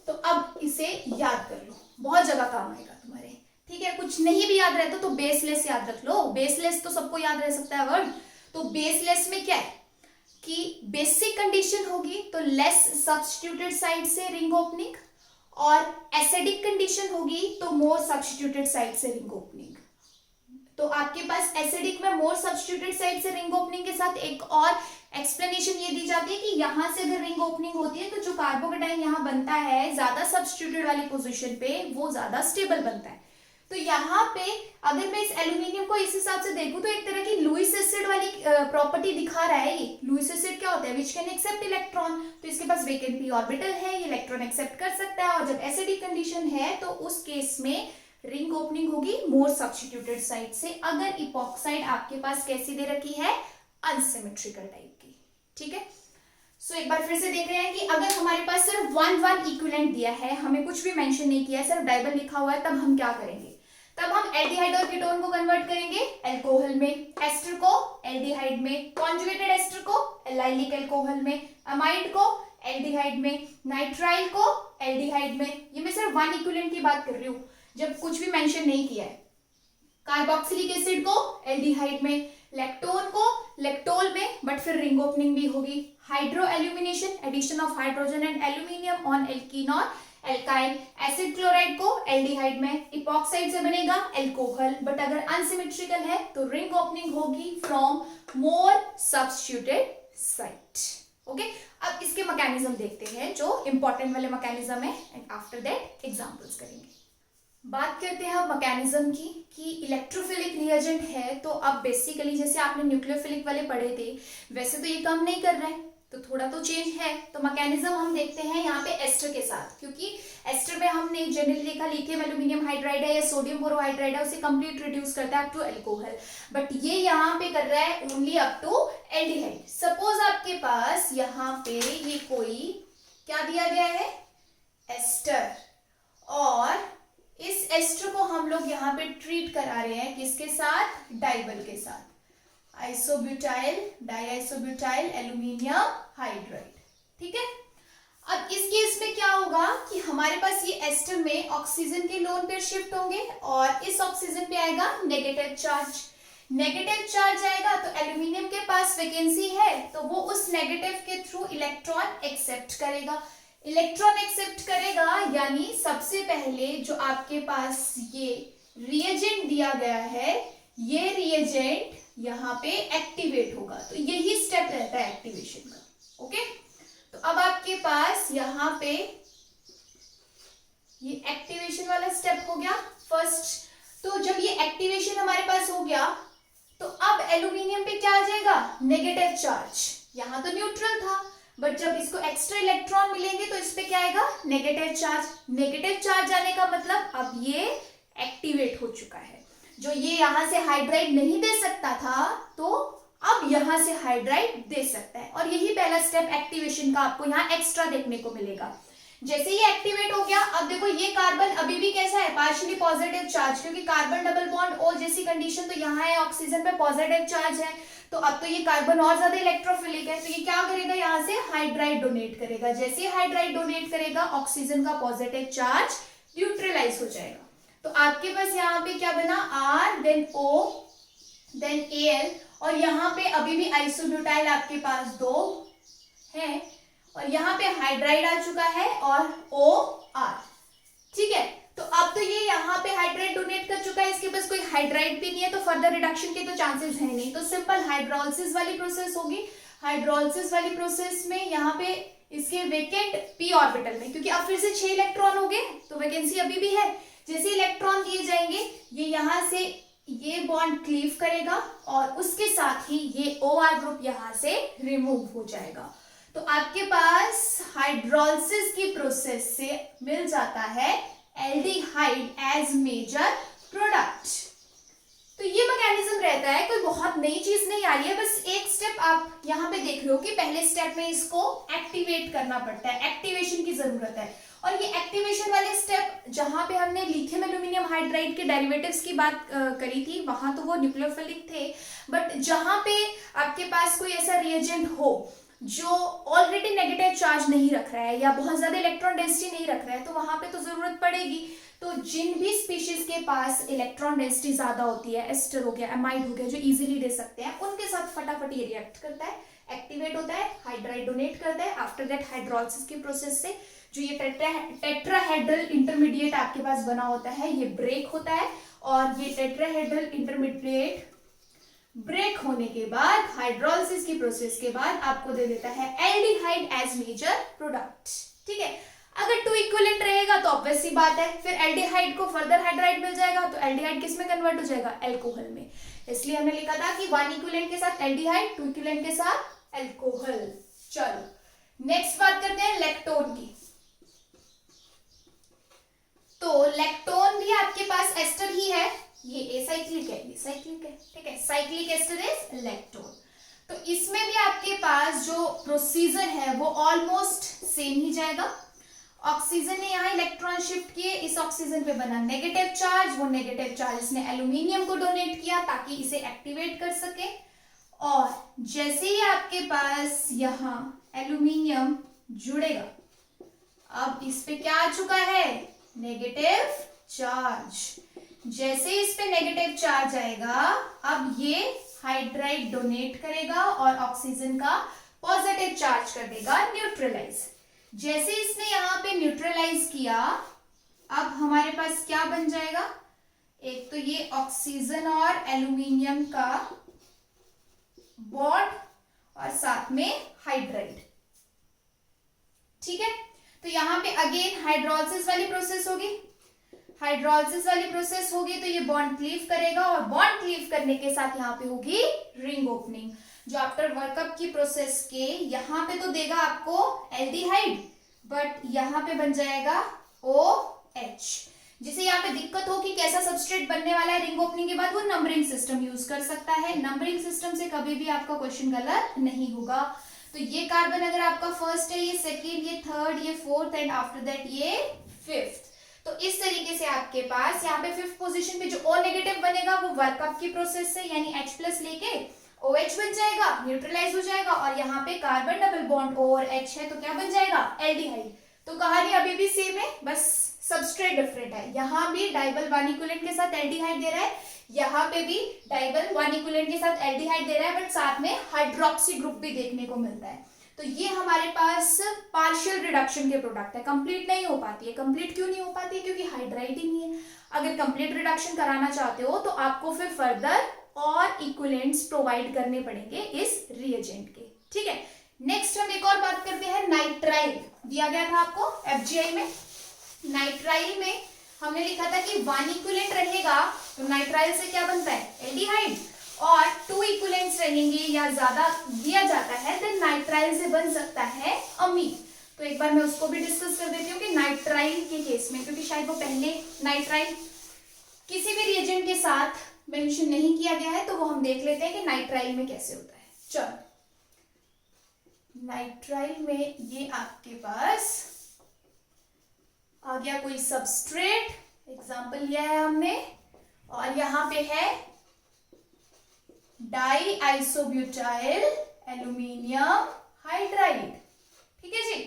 तो अब इसे याद कर लो, बहुत जगह काम आएगा तुम्हारे। ठीक है, कुछ नहीं भी याद रहता तो बेसलेस याद रख लो। बेसलेस तो सबको याद रह सकता है वर्ड। तो बेसलेस में क्या है कि बेसिक कंडीशन होगी तो लेस सब्स्टिट्यूटेड साइड से रिंग ओपनिंग, और एसिडिक कंडीशन होगी तो मोर सब्स्टिट्यूटेड साइड से रिंग ओपनिंग। तो आपके पास एसिडिक में मोर सब्स्टिट्यूटेड साइड से रिंग ओपनिंग के साथ एक और एक्सप्लेनेशन ये दी जाती है कि यहां से अगर रिंग ओपनिंग होती है तो जो कार्बोकेटाइन यहाँ बनता है ज्यादा सब्स्टिट्यूटेड वाली पोजीशन पे वो ज्यादा स्टेबल बनता है। तो यहाँ पे अगर मैं इस एल्यूमिनियम को इस हिसाब से देखूं तो एक तरह की लुईस एसिड वाली प्रॉपर्टी दिखा रहा है। ये लुईस एसिड क्या होता है, विच कैन एक्सेप्ट इलेक्ट्रॉन। तो इसके पास वेकेंट पी ऑर्बिटल है, ये इलेक्ट्रॉन एक्सेप्ट कर सकता है। और जब एसिडिक कंडीशन है तो उस केस में रिंग ओपनिंग होगी मोर सब्स्टिट्यूटेड साइड से, अगर इपॉक्साइड आपके पास कैसी दे रखी है, अनसिमेट्रिकल टाइप की। ठीक है, सो एक बार फिर से देख रहे हैं कि अगर हमारे पास सिर्फ 1 इक्विवेलेंट दिया है, हमें कुछ भी मेंशन नहीं किया है, सिर्फ डाइबल लिखा हुआ है, तब हम क्या करेंगे, तब हम एल्डिहाइड और कीटोन को कन्वर्ट करेंगे एल्कोहल में, एस्टर को एल्डिहाइड में, कॉन्जुगेटेड एस्टर को एल्लाइलिक एल्कोहल में, अमाइड को एल्डिहाइड में, नाइट्राइल को एल्डिहाइड में। ये मैं सिर्फ 1 इक्विवेलेंट की बात कर रही हूँ जब कुछ भी मेंशन नहीं किया है। कार्बोक्सिलिक एसिड को एल्डिहाइड में, लैक्टोन को लैक्टोल में, बट फिर रिंग ओपनिंग भी होगी। Hydroalumination, addition of hydrogen and aluminium on alkene और एल्काइल। एसिड क्लोराइड को एल्डिहाइड में, इपॉक्साइड से बनेगा एल्कोहल, बट अगर अनसिमेट्रिकल है तो रिंग ओपनिंग होगी from more substituted site. Okay, अब इसके मैकेनिज्म देखते हैं जो इंपॉर्टेंट वाले मैकेनिज्म है, एंड आफ्टर दैट एग्जांपल्स करेंगे। बात करते हैं अब मैकेनिज्म की कि इलेक्ट्रोफिलिक रिएजेंट है तो अब बेसिकली जैसे आपने न्यूक्लियोफिलिक वाले पढ़े थे वैसे तो ये काम नहीं कर रहे हैं, तो थोड़ा तो चेंज है। तो मैकेनिज्म हम देखते हैं यहाँ पे एस्टर के साथ, क्योंकि एस्टर में हमने जनरली देखा लिथियम एल्यूमिनियम हाइड्राइड है या सोडियम बोरोहाइड्राइड है, उसे कंप्लीट रिड्यूस करता है अप टू एल्कोहल, बट ये यहाँ पे कर रहा है only up to aldehyde. Suppose आपके पास यहाँ पे ये कोई क्या दिया गया है, एस्टर, और इस एस्टर को हम लोग यहाँ पे ट्रीट करा रहे हैं किसके साथ, डाइबल के साथ, आइसोब्यूटाइल डाइआइसोब्यूटाइल एल्यूमिनियम हाइड्राइड। ठीक है, अब इस केस में क्या होगा कि हमारे पास ये एस्टर में ऑक्सीजन के लोन पेयर शिफ्ट होंगे और इस ऑक्सीजन पे आएगा नेगेटिव चार्ज। नेगेटिव चार्ज आएगा तो एल्यूमिनियम के पास वैकेंसी है तो वो उस नेगेटिव के थ्रू इलेक्ट्रॉन एक्सेप्ट करेगा। इलेक्ट्रॉन एक्सेप्ट करेगा यानी सबसे पहले जो आपके पास ये रिएजेंट दिया गया है, ये रिएजेंट यहाँ पे एक्टिवेट होगा। तो यही स्टेप रहता है एक्टिवेशन का। ओके, तो अब आपके पास यहाँ पे ये एक्टिवेशन वाला स्टेप हो गया फर्स्ट। तो जब ये एक्टिवेशन हमारे पास हो गया तो अब एल्यूमिनियम पे क्या आ जाएगा, नेगेटिव चार्ज। यहाँ तो न्यूट्रल था, बट जब इसको एक्स्ट्रा इलेक्ट्रॉन मिलेंगे तो इस पे क्या आएगा, नेगेटिव चार्ज। नेगेटिव चार्ज आने का मतलब अब ये एक्टिवेट हो चुका है। जो ये यहां से हाइड्राइड नहीं दे सकता था तो अब यहां से हाइड्राइड दे सकता है, और यही पहला स्टेप एक्टिवेशन का आपको यहाँ एक्स्ट्रा देखने को मिलेगा। जैसे ये एक्टिवेट हो गया, अब देखो ये कार्बन अभी भी कैसा है, पार्शियली पॉजिटिव चार्ज, क्योंकि कार्बन डबल बॉन्ड ओ जैसी कंडीशन तो यहाँ है, ऑक्सीजन पे पॉजिटिव चार्ज है, तो अब तो ये कार्बन और ज्यादा इलेक्ट्रोफिलिक है, तो ये क्या करेगा, यहाँ से हाइड्राइड डोनेट करेगा। जैसे ही हाइड्राइड डोनेट करेगा ऑक्सीजन का पॉजिटिव चार्ज न्यूट्रलाइज हो जाएगा। तो आपके पास यहाँ पे क्या बना, R then O then Al, और यहाँ पे अभी भी आइसोब्यूटाइल आपके पास 2 है, और यहाँ पे हाइड्राइड आ चुका है और OR। ठीक है, तो अब तो ये यहाँ पे हाइड्राइड डोनेट कर चुका है, इसके पास कोई हाइड्राइड भी नहीं है, तो फर्दर रिडक्शन के तो चांसेस है नहीं, तो सिंपल हाइड्रोलिसिस वाली प्रोसेस होगी। हाइड्रोलिसिस वाली प्रोसेस में यहाँ पे इसके वेकेंट p ऑर्बिटल में, क्योंकि अब फिर से 6 इलेक्ट्रॉन हो गए तो वैकेंसी अभी भी है, जैसे इलेक्ट्रॉन दिए जाएंगे ये यहाँ से ये बॉन्ड क्लीव करेगा और उसके साथ ही ये OR ग्रुप यहाँ से रिमूव हो जाएगा। तो आपके पास हाइड्रोलिसिस की प्रोसेस से मिल जाता है एल्डिहाइड एज मेजर प्रोडक्ट। तो ये मैकेनिज्म रहता है, कोई बहुत नई चीज नहीं आ रही है, बस एक स्टेप आप यहाँ पे देख लो कि पहले स्टेप में इसको एक्टिवेट करना पड़ता है, एक्टिवेशन की जरूरत है। और ये एक्टिवेशन वाले स्टेप जहां पे हमने लिथियम एल्यूमिनियम हाइड्राइड के डेरिवेटिव्स की बात करी थी, वहां तो वो न्यूक्लियोफिलिक थे, बट जहां पे आपके पास कोई ऐसा रिएजेंट हो जो ऑलरेडी नेगेटिव चार्ज नहीं रख रहा है या बहुत ज्यादा इलेक्ट्रॉन डेंसिटी नहीं रख रहा है, तो वहां पे तो जरूरत पड़ेगी। तो जिन भी स्पीशीज के पास इलेक्ट्रॉन डेंसिटी ज्यादा होती है, एस्टर हो गया, एमाइड हो गया, जो इजीली दे सकते हैं, उनके साथ फटाफट ये रिएक्ट करता है, एक्टिवेट होता है, हाइड्राइड डोनेट करता है। आफ्टर दैट हाइड्रोलिसिस के प्रोसेस से जो ये टेट्राहेड्रल इंटरमीडिएट आपके पास बना होता है, ये ब्रेक होता है, और ये टेट्राहेड्रल इंटरमीडिएट ब्रेक होने के बाद हाइड्रोलिसिस की प्रोसेस के बाद आपको दे देता है एल्डिहाइड एज मेजर प्रोडक्ट। ठीक है, अगर 2 इक्विवेलेंट रहेगा तो ऑब्वियस सी बात है, फिर एल्डिहाइड को फर्दर हाइड्राइड मिल जाएगा, तो एल्डिहाइड किस में कन्वर्ट हो जाएगा, एल्कोहल में। इसलिए हमने लिखा था कि 1 इक्विवेलेंट के साथ एल्डिहाइड, 2 इक्विवेलेंट के साथ एल्कोहल। चलो नेक्स्ट बात करते हैं लेक्टोन की। तो लेक्टोन भी आपके पास एस्टर ही है, ये एसाइक्लिक है, ये साइक्लिक है, ठीक है, साइक्लिक एस्टर इज लेक्टोन। तो इसमें भी आपके पास जो प्रोसीजर है वो ऑलमोस्ट सेम ही जाएगा। ऑक्सीजन ने यहाँ इलेक्ट्रॉन शिफ्ट किए, इस ऑक्सीजन पे बना नेगेटिव चार्ज, वो नेगेटिव चार्ज इसने एल्यूमिनियम को डोनेट किया ताकि इसे एक्टिवेट कर सके, और जैसे ही आपके पास यहाँ एल्यूमिनियम जुड़ेगा, अब इस पे क्या आ चुका है, नेगेटिव चार्ज। जैसे इस पे नेगेटिव चार्ज आएगा, अब ये हाइड्राइड डोनेट करेगा और ऑक्सीजन का पॉजिटिव चार्ज कर देगा, न्यूट्रलाइज। जैसे इसने यहाँ पे न्यूट्रलाइज किया, अब हमारे पास क्या बन जाएगा, एक तो ये ऑक्सीजन और एल्यूमिनियम का बॉन्ड और साथ में हाइड्राइड। ठीक है, तो यहाँ पे अगेन हाइड्रोलिसिस वाली प्रोसेस होगी, हाइड्रोलिसिस वाली प्रोसेस होगी तो ये बॉन्ड क्लीव करेगा, और बॉन्ड क्लीव करने के साथ यहाँ पे होगी रिंग ओपनिंग, जो आफ्टर वर्कअप की प्रोसेस के यहाँ पे तो देगा आपको एल्डिहाइड, बट यहाँ पे बन जाएगा OH। जिसे यहाँ पे दिक्कत हो कि कैसा सबस्ट्रेट बनने वाला है रिंग ओपनिंग के बाद, वो नंबरिंग सिस्टम यूज कर सकता है। नंबरिंग सिस्टम से कभी भी आपका क्वेश्चन गलत नहीं होगा। तो ये कार्बन अगर आपका फर्स्ट है, ये सेकेंड, ये थर्ड, ये फोर्थ, एंड आफ्टर दैट ये फिफ्थ। तो इस तरीके से आपके पास यहाँ पे 5th पोजीशन पे जो O नेगेटिव बनेगा वो वर्कअप की प्रोसेस से यानी H+ लेके OH बन जाएगा, न्यूट्रलाइज हो जाएगा, और यहाँ पे कार्बन डबल बॉन्ड O और H है तो क्या बन जाएगा, एल्डिहाइड। तो कहानी अभी भी सेम है, बस सबस्ट्रेट डिफरेंट है। यहाँ भी डाइबल 1 इक्विवेलेंट के साथ एल्डिहाइड दे रहा है, यहाँ पे भी डाइबल 1 इक्विवेलेंट के साथ एल्डिहाइड दे रहा है, बट साथ में हाइड्रोक्सी ग्रुप भी देखने को मिलता है। तो ये हमारे पास पार्शियल रिडक्शन के प्रोडक्ट है, कंप्लीट नहीं हो पाती है। कंप्लीट क्यों नहीं हो पाती है, क्योंकि हाइड्राइड ही नहीं है। अगर कंप्लीट रिडक्शन कराना चाहते हो तो आपको फिर फर्दर और इक्विवेलेंट्स प्रोवाइड करने पड़ेंगे इस रिएजेंट के। ठीक है, नेक्स्ट हम एक और बात करते हैं, नाइट्राइल दिया गया था आपको FGI में। नाइट्राइल में हमने लिखा था कि 1 इक्विवेलेंट रहेगा तो नाइट्राइल से क्या बनता है, एल्डिहाइड, और 2 इक्विवेलेंट्स रहेंगे या ज्यादा दिया जाता है तो नाइट्राइल से बन सकता है अमीन। तो एक बार मैं उसको भी डिस्कस कर देती हूँ कि नाइट्राइल के केस में, क्योंकि शायद वो पहले नाइट्राइल किसी भी रिएजेंट के साथ मेंशन नहीं किया गया है, तो वो हम देख लेते हैं कि नाइट्राइल में कैसे होता है। चलो, नाइट्राइल में ये आपके पास आ गया कोई सबस्ट्रेट, एग्जांपल लिया है हमने, और यहाँ पे है डाई आइसोब्यूटाइल एल्यूमिनियम हाइड्राइड। ठीक है जी,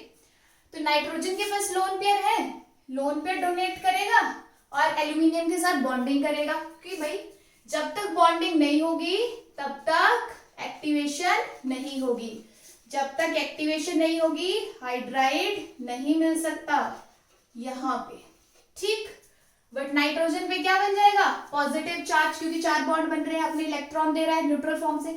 तो नाइट्रोजन के पास लोन पेयर है, लोन पेयर डोनेट करेगा और एल्यूमिनियम के साथ बॉन्डिंग करेगा, क्योंकि भाई जब तक बॉन्डिंग नहीं होगी तब तक एक्टिवेशन नहीं होगी, जब तक एक्टिवेशन नहीं होगी हाइड्राइड नहीं मिल सकता यहाँ पे। ठीक, बट नाइट्रोजन पे क्या बन जाएगा, पॉजिटिव चार्ज, क्योंकि 4 बॉन्ड बन रहे हैं, अपने इलेक्ट्रॉन दे रहा है न्यूट्रल फॉर्म से।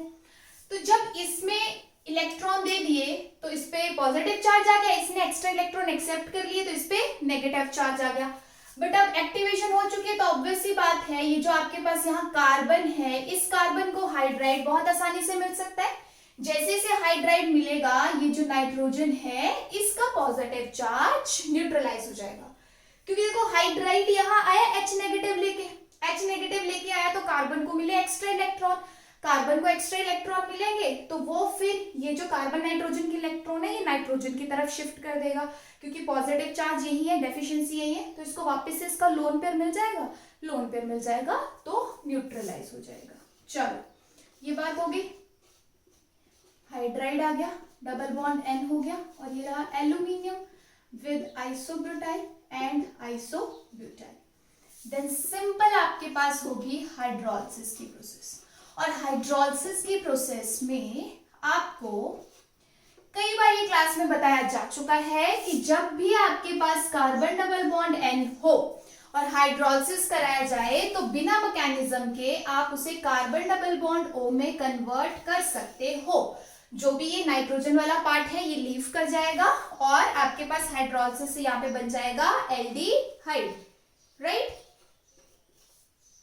तो जब इसमें इलेक्ट्रॉन दे दिए तो इस पे पॉजिटिव चार्ज आ गया, इसने एक्स्ट्रा इलेक्ट्रॉन एक्सेप्ट कर लिए तो इस पे नेगेटिव चार्ज आ गया। बट अब एक्टिवेशन हो चुकी है तो ऑब्वियस सी बात है, ये जो आपके पास यहाँ कार्बन है, इस कार्बन को हाइड्राइड बहुत आसानी से मिल सकता है। जैसे इसे हाइड्राइड मिलेगा, ये जो नाइट्रोजन है इसका पॉजिटिव चार्ज न्यूट्रलाइज हो जाएगा, क्योंकि देखो हाइड्राइड यहाँ आया H नेगेटिव लेके, H नेगेटिव लेके आया तो कार्बन को मिले एक्स्ट्रा इलेक्ट्रॉन, कार्बन को एक्स्ट्रा इलेक्ट्रॉन मिलेंगे तो वो फिर ये जो कार्बन नाइट्रोजन के इलेक्ट्रॉन है ये नाइट्रोजन की तरफ शिफ्ट कर देगा, क्योंकि पॉजिटिव चार्ज यही है, डेफिशिएंसी यही है, तो इसको वापस से इसका लोन पेयर मिल जाएगा, लोन पेयर मिल जाएगा तो न्यूट्रलाइज हो जाएगा। चलो ये बात हो गई, हाइड्राइड आ गया, डबल बॉन्ड N हो गया, और ये रहा aluminium with isobutyl and isobutyl. Then simple आपके पास होगी हाइड्रोलिसिस की प्रोसेस, और हाइड्रोलिसिस की प्रोसेस में आपको कई बार ये क्लास में बताया जा चुका है कि जब भी आपके पास कार्बन डबल बॉन्ड N हो और हाइड्रोलिसिस कराया जाए तो बिना मैकेनिज्म के आप उसे कार्बन डबल बॉन्ड O में कन्वर्ट कर सकते हो। जो भी ये नाइट्रोजन वाला पार्ट है ये लीव कर जाएगा और आपके पास हाइड्रोलिसिस से यहाँ पे बन जाएगा एल्डिहाइड, राइट।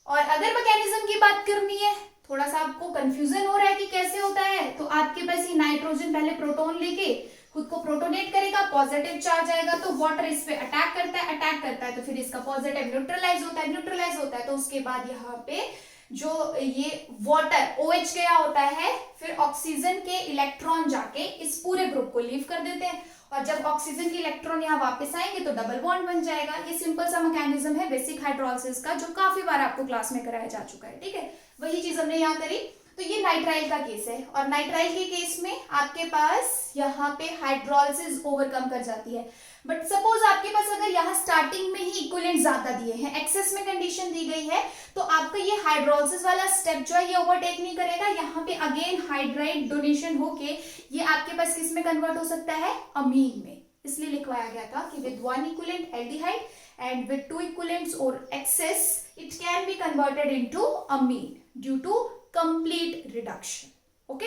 और अगर मैकेनिज्म की बात करनी है, थोड़ा सा आपको कंफ्यूजन हो रहा है कि कैसे होता है, तो आपके पास ये नाइट्रोजन पहले प्रोटॉन लेके खुद को प्रोटोनेट करेगा, पॉजिटिव चार्ज आएगा तो वाटर इस पे अटैक करता है तो फिर इसका पॉजिटिव न्यूट्रलाइज होता है तो उसके बाद यहाँ पे जो ये वाटर OH गया होता है, फिर ऑक्सीजन के इलेक्ट्रॉन जाके इस पूरे ग्रुप को लीव कर देते हैं, और जब ऑक्सीजन के इलेक्ट्रॉन यहाँ वापस आएंगे तो डबल बॉन्ड बन जाएगा। ये सिंपल सा मैकेनिज्म है बेसिक हाइड्रोलिसिस का, जो काफी बार आपको क्लास में कराया जा चुका है, ठीक है। वही चीज हमने यहाँ करी। तो ये नाइट्राइल का केस है, और नाइट्राइल के केस में आपके पास यहाँ पे हाइड्रोलिसिस ओवरकम कर जाती है। बट सपोज आपके पास अगर यहाँ स्टार्टिंग में ही इक्विवेलेंट ज्यादा दिए हैं, एक्सेस में कंडीशन दी गई है, तो आपका ये हाइड्रोलिसिस वाला स्टेप जो है ये ओवरटेक नहीं करेगा। यहाँ पे अगेन हाइड्राइड डोनेशन होके ये आपके पास किस में कन्वर्ट हो सकता है, अमीन में। इसलिए लिखवाया गया था कि with one equivalent aldehyde and with two equivalents और excess it can be converted into amine due to complete reduction. Okay,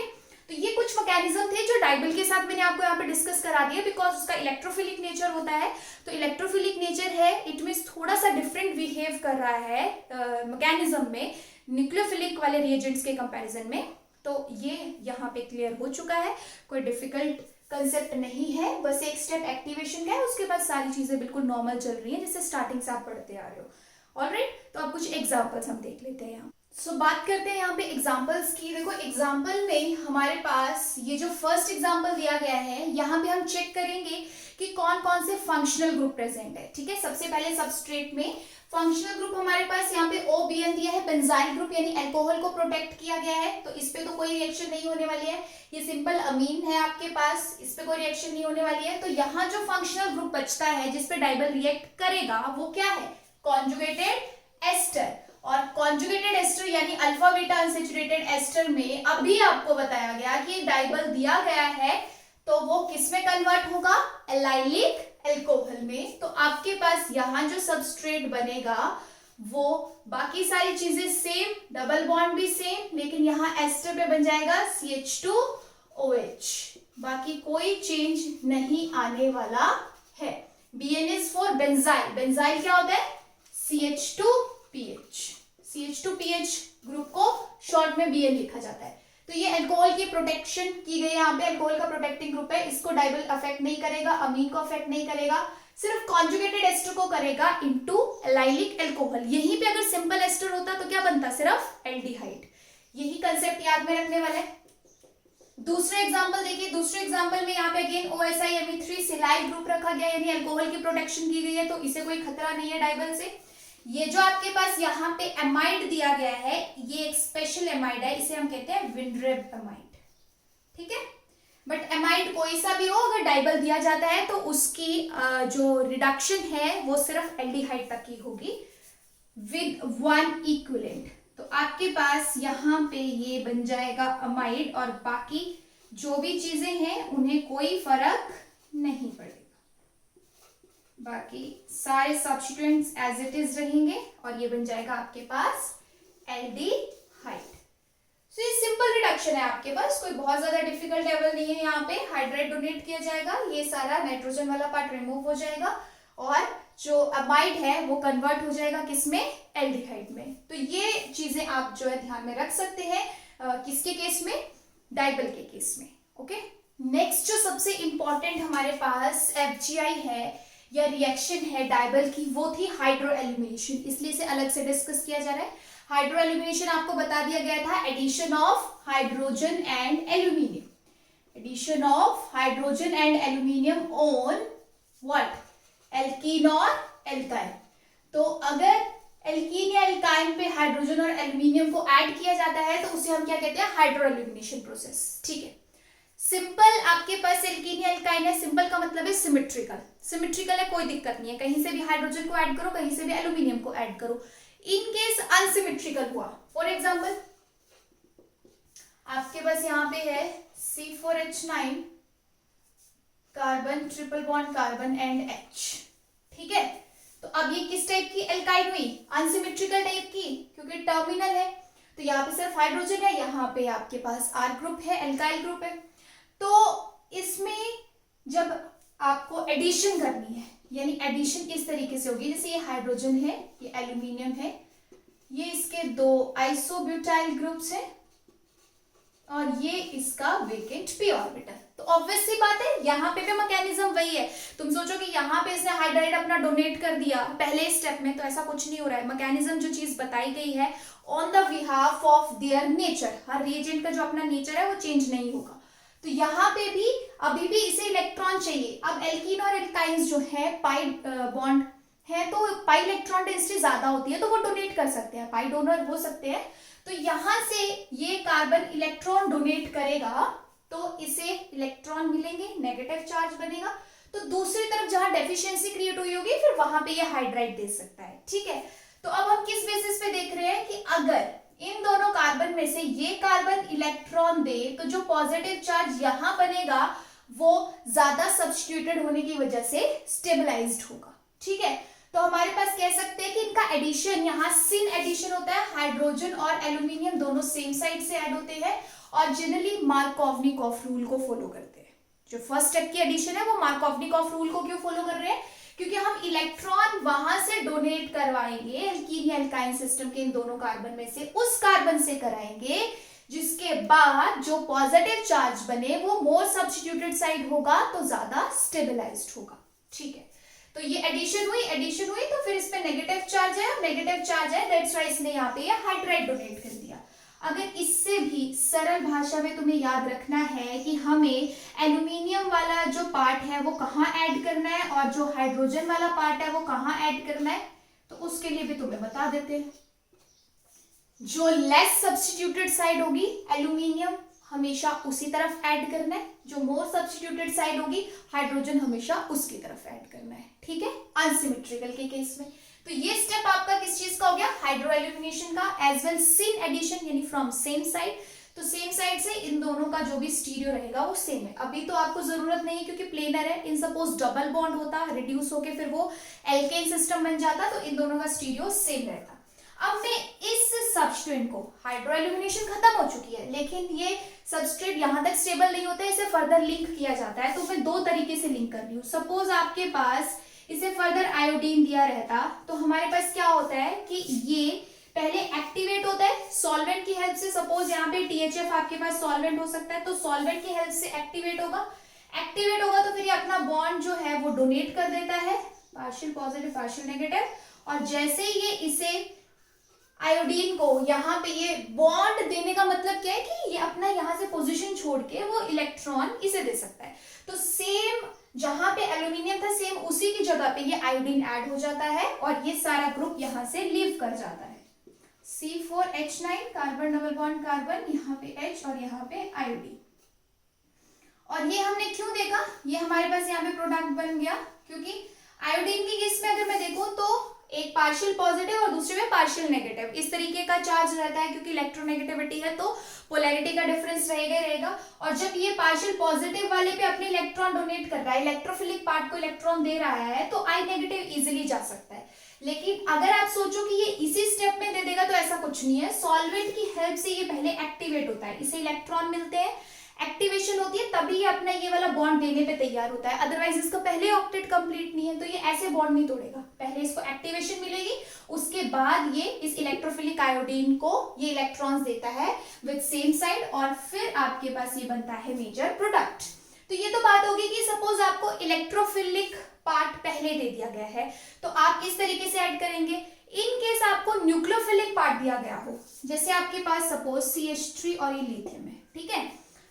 तो ये कुछ मैकेनिज्म थे जो डाइबल के साथ मैंने आपको यहाँ पे डिस्कस करा दिया, बिकॉज उसका इलेक्ट्रोफिलिक नेचर होता है। तो इलेक्ट्रोफिलिक नेचर है, इट मीन्स थोड़ा सा डिफरेंट बिहेव कर रहा है मैकेनिज्म में न्यूक्लियोफिलिक वाले रिएजेंट्स के कंपैरिजन में। तो ये यहाँ पे क्लियर हो चुका है, कोई डिफिकल्ट कंसेप्ट नहीं है, बस एक स्टेप एक्टिवेशन का है, उसके बाद सारी चीजें बिल्कुल नॉर्मल चल रही है जैसे स्टार्टिंग से आप पढ़ते आ रहे हो। ऑलराइट, तो अब कुछ एग्जाम्पल्स हम देख लेते हैं यहाँ। बात करते हैं यहाँ पे एग्जाम्पल्स की। देखो एग्जाम्पल में हमारे पास ये जो फर्स्ट एग्जाम्पल दिया गया है, यहाँ पे हम चेक करेंगे कि कौन कौन से फंक्शनल ग्रुप प्रेजेंट है, ठीक है। सबसे पहले सबस्ट्रेट में फंक्शनल ग्रुप हमारे पास यहाँ पे OBN दिया है, बेंजाइल ग्रुप यानी अल्कोहल को प्रोटेक्ट किया गया है, तो इस पे तो कोई रिएक्शन नहीं होने वाली है। ये सिंपल अमीन है आपके पास, इस पे कोई रिएक्शन नहीं होने वाली है। तो यहाँ जो फंक्शनल ग्रुप बचता है जिसपे डाइबल रिएक्ट करेगा वो क्या है, कॉन्जुगेटेड एस्टर। और कॉन्जुगेटेड एस्टर यानी अल्फा बीटा अनसैचुरेटेड एस्टर में अभी आपको बताया गया कि डाइबल दिया गया है तो वो किस में कन्वर्ट होगा, एलाइलिक अल्कोहल में। तो आपके पास यहाँ जो सबस्ट्रेट बनेगा वो बाकी सारी चीजें सेम, डबल बॉन्ड भी सेम, लेकिन यहाँ एस्टर पे बन जाएगा CH2OH, बाकी कोई चेंज नहीं आने वाला है। BN is for benzyl, benzyl क्या होता है, CH2PH, CH2PH ग्रुप को शॉर्ट में BN लिखा जाता है। तो ये अल्कोहल की प्रोटेक्शन की गई, यहाँ पे अल्कोहल का प्रोटेक्टिंग ग्रुप है, इसको डाइबल अफेक्ट नहीं करेगा, अमीन को अफेक्ट नहीं करेगा, सिर्फ कॉन्जुगेटेड एस्टर को करेगा इनटू एलाइलिक अल्कोहल। यहीं पे अगर सिंपल एस्टर होता तो क्या बनता, सिर्फ एल्डिहाइड। यही कंसेप्ट याद में रखने वाला है। दूसरे एग्जांपल देखिए, दूसरे एग्जांपल में यहाँ पे अगेन OSIMe3 सिलाइल ग्रुप रखा गया, यानी अल्कोहल की प्रोटेक्शन की गई है, तो इसे कोई खतरा नहीं है डाइबल से। ये जो आपके पास यहाँ पे एमाइड दिया गया है, ये एक स्पेशल एमाइड है, इसे हम कहते हैं विंड्रेब एमाइड, ठीक है। बट एमाइड कोई सा भी हो, अगर डाइबल दिया जाता है तो उसकी जो रिडक्शन है वो सिर्फ एल्डिहाइड तक की होगी विद वन इक्विवेलेंट। तो आपके पास यहाँ पे ये बन जाएगा अमाइड, और बाकी जो भी चीजें हैं उन्हें कोई फर्क नहीं पड़ेगा, बाकी सारे सब्स्टिट्यूएंट्स एज इट इज रहेंगे और ये बन जाएगा आपके पास एल्डिहाइड। सो ये सिंपल रिडक्शन है आपके पास, कोई बहुत ज्यादा डिफिकल्ट लेवल नहीं है। यहाँ पे हाइड्राइड डोनेट किया जाएगा, ये सारा नाइट्रोजन वाला पार्ट रिमूव हो जाएगा और जो अमाइड है वो कन्वर्ट हो जाएगा किसमें, एल्डिहाइड में। तो ये चीजें आप जो है ध्यान में रख सकते हैं, किसके केस में, डाइबल के केस में। ओके, नेक्स्ट जो सबसे इंपॉर्टेंट हमारे पास FGI है, या रिएक्शन है डायबल की, वो थी हाइड्रो एल्यूमिनेशन, इसलिए इसे अलग से डिस्कस किया जा रहा है। हाइड्रो एल्यूमिनेशन आपको बता दिया गया था, addition of hydrogen and aluminium, addition of hydrogen and aluminium on what, alkene और एल्काइन। तो अगर एल्कीन या एल्काइन पे हाइड्रोजन और एल्यूमिनियम को ऐड किया जाता है तो उसे हम क्या कहते हैं, हाइड्रो एल्यूमिनेशन प्रोसेस। ठीक है, सिंपल आपके पास एल्कीन या एल्काइन है, सिंपल का मतलब है सिमेट्रिकल, सिमेट्रिकल है कोई दिक्कत नहीं है, कहीं से भी हाइड्रोजन को ऐड करो, कहीं से भी एल्यूमिनियम को ऐड करो। इन केस अनसिमेट्रिकल हुआ, फॉर एग्जांपल आपके पास यहाँ पे है C4H9 carbon triple bond carbon and H, ठीक है। तो अब ये किस टाइप की एल्काइन हुई, अनसिमेट्रिकल टाइप की, क्योंकि टर्मिनल है, तो यहाँ पे सिर्फ हाइड्रोजन है, यहाँ पे आपके पास R ग्रुप है, एल्काइल ग्रुप है। तो इसमें जब आपको एडिशन करनी है, यानी एडिशन इस तरीके से होगी, जैसे ये हाइड्रोजन है, ये एल्यूमिनियम है, ये इसके दो आइसोब्यूटाइल ग्रुप्स हैं और ये इसका वेकेंट पी ऑर्बिटल। तो ऑब्वियस सी बात है, यहाँ पे भी मैकेनिज्म वही है। तुम सोचो कि यहाँ पे इसने हाइड्राइड अपना डोनेट कर दिया पहले स्टेप में, तो ऐसा कुछ नहीं हो रहा है। मैकेनिज्म जो चीज बताई गई है on the behalf of their nature, her reagent का जो अपना नेचर है वो चेंज नहीं होगा। तो यहाँ पे भी अभी भी इसे इलेक्ट्रॉन चाहिए। अब एल्कीन और एल्काइंस जो है पाई बॉन्ड है, तो पाई इलेक्ट्रॉन डेंसिटी ज्यादा होती है, तो वो डोनेट कर सकते हैं, पाई डोनर हो सकते हैं। तो यहां से ये कार्बन इलेक्ट्रॉन डोनेट करेगा तो इसे इलेक्ट्रॉन मिलेंगे, नेगेटिव चार्ज बनेगा। तो दूसरी तरफ जहां डेफिशिएंसी क्रिएट हुई होगी, फिर वहां पे ये हाइड्राइड दे सकता है, ठीक है। तो अब हम किस बेसिस पे देख रहे हैं कि अगर इन दोनों कार्बन में से ये कार्बन इलेक्ट्रॉन दे तो जो पॉजिटिव चार्ज यहां बनेगा वो ज्यादा सब्स्टिट्यूटेड होने की वजह से स्टेबलाइज्ड होगा, ठीक है। तो हमारे पास कह सकते हैं कि इनका एडिशन, यहाँ सिन एडिशन होता है, हाइड्रोजन और एल्यूमिनियम दोनों सेम साइड से ऐड होते हैं और जनरली मार्कोवनिकॉफ रूल को फॉलो करते हैं। जो फर्स्ट स्टेप की एडिशन है वो मार्कोवनिकॉफ रूल को क्यों फॉलो कर रहे हैं, क्योंकि हम इलेक्ट्रॉन वहां से डोनेट करवाएंगे एल्कीन या एल्काइन सिस्टम के इन दोनों कार्बन में से, उस कार्बन से कराएंगे जिसके बाद जो पॉजिटिव चार्ज बने वो मोर सब्स्टिट्यूटेड साइड होगा, तो ज्यादा स्टेबलाइज्ड होगा, ठीक है। तो ये एडिशन हुई तो फिर इस पे नेगेटिव चार्ज है, दैट्स व्हाई इसने यहाँ पे हाइड्राइड डोनेट कर दिया। अगर इससे भी सरल भाषा में तुम्हें याद रखना है कि हमें एल्यूमिनियम वाला जो पार्ट है वो कहाँ ऐड करना है और जो हाइड्रोजन वाला पार्ट है वो कहाँ ऐड करना है, तो उसके लिए भी तुम्हें बता देते हैं। जो लेस सब्स्टिट्यूटेड साइड होगी एल्यूमिनियम हमेशा उसी तरफ ऐड करना है, जो मोर सब्स्टिट्यूटेड साइड होगी हाइड्रोजन हमेशा उसकी तरफ ऐड करना है, ठीक है, अनसिमेट्रिकल के केस में। तो ये स्टेप आपका किस चीज का हो गया, हाइड्रो एल्यूमिनेशन का, एज वेल सिन एडिशन यानी फ्रॉम सेम साइड। तो सेम साइड से इन दोनों का जो भी स्टीरियो रहेगा वो सेम है। अभी तो आपको जरूरत नहीं है क्योंकि प्लेनर है, इन सपोज डबल बॉन्ड होता, रिड्यूस होके फिर वो एल्केन सिस्टम बन जाता, तो इन दोनों का स्टीरियो सेम रहता। अब मैं इस सब्सट्रेट को, हाइड्रो एल्यूमिनेशन खत्म हो चुकी है लेकिन ये सब्सट्रेट यहां तक स्टेबल नहीं होता है, इसे फर्दर लिंक किया जाता है। तो मैं दो तरीके से लिंक कर रही हूँ। सपोज आपके पास इसे फर्दर आयोडीन दिया रहता तो हमारे पास क्या होता है कि ये पहले एक्टिवेट होता है सॉल्वेंट की हेल्प से। सपोज यहाँ पे THF आपके पास सॉल्वेंट हो सकता है, तो सॉल्वेंट की हेल्प से एक्टिवेट होगा तो फिर ये अपना बॉन्ड जो है वो डोनेट कर देता है, पार्शियल पॉजिटिव पार्शियल नेगेटिव। और जैसे ही ये इसे आयोडीन को यहाँ पे ये बॉन्ड देने का मतलब क्या है कि ये अपना यहाँ से पोजीशन छोड़ के वो इलेक्ट्रॉन इसे दे सकता है। तो सेम जहां पे एल्यूमिनियम था सेम उसी की जगह पे ये आयोडीन ऐड हो जाता है और ये सारा ग्रुप यहाँ से लीव कर जाता है। C4H9 carbon double bond carbon, यहाँ पे H और यहाँ पे आयोडीन। और ये हमने क्यों देखा, ये हमारे पास यहाँ पे प्रोडक्ट बन गया क्योंकि आयोडीन की केस में अगर मैं देखूं तो एक पार्शियल पॉजिटिव और दूसरे में पार्शियल नेगेटिव इस तरीके का चार्ज रहता है, क्योंकि इलेक्ट्रोनेगेटिविटी है तो पोलैरिटी का डिफरेंस रहेगा। और जब ये पार्शियल पॉजिटिव वाले पे अपने इलेक्ट्रॉन डोनेट कर रहा है, इलेक्ट्रोफिलिक पार्ट को इलेक्ट्रॉन दे रहा है, तो आई नेगेटिव इजिली जा सकता है। लेकिन अगर आप सोचो कि ये इसी स्टेप में दे देगा तो ऐसा कुछ नहीं है। सॉल्वेंट की हेल्प से ये पहले एक्टिवेट होता है, इसे इलेक्ट्रॉन मिलते हैं, एक्टिवेशन होती है, तभी ये अपना ये वाला बॉन्ड देने पे तैयार होता है। अदरवाइज इसका पहले ऑक्टेट कंप्लीट नहीं है तो ये ऐसे बॉन्ड नहीं तोड़ेगा। पहले इसको एक्टिवेशन मिलेगी, उसके बाद ये इस इलेक्ट्रोफिलिक आयोडीन को ये इलेक्ट्रॉन्स देता है विद सेम साइड और फिर आपके पास ये बनता है मेजर प्रोडक्ट। तो ये तो बात होगी कि सपोज आपको इलेक्ट्रोफिलिक पार्ट पहले दे दिया गया है तो आप इस तरीके से ऐड करेंगे। इन केस आपको न्यूक्लियोफिलिक पार्ट दिया गया हो, जैसे आपके पास सपोज CH3 और ये लिथियम है, ठीक है,